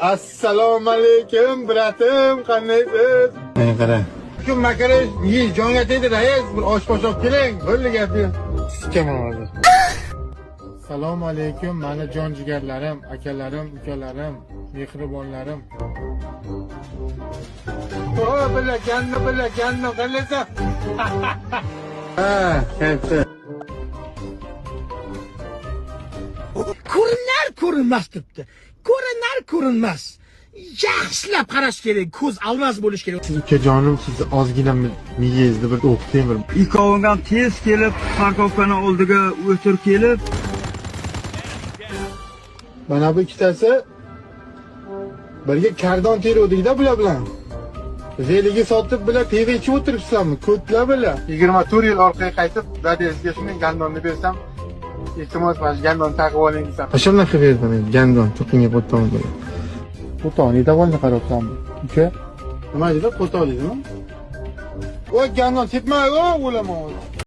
Assalomu alaykum, bratim, qandaysiz? Qara. Shu makarash yeyish jonga tegdi, rais. Bir osh-posh olib keling. Bo'ldi gapi. Sikaman hozir. Assalomu alaykum, mana jon jigarlarim, akalarim, ukalarim, mehribonlarim. O, bilaganni qanaysan? Ha, kayfda. Ko'rinmas debdi. Ko'rinmas. Yaxshilab qarash kerak, ko'z almas bo'lish kerak. Ukajonim, siz ozgina miyangizni bir o'qiting bir. Ikkoving ham tez kelib, parkovkani oldiga o'tir kelib. Mana bu ikkitasi birga kardon teruvdik-da bular bilan. Zeligi sotib bular pivo ichib o'tiribsizlarmi? Ko'tlar bular. 24 yil orqaga qaytib, dadangizga shunday gandonni bersam, iltimos mana gandon taqib oling desam. Qachondan qilib berdim gandon, to'qinga qo'tton bo'ladi. Qo'tonni davolni qarabsanmi? Uka, nima dedi? Qo'ton dedimi? Voy gandon tepmay, o'laman.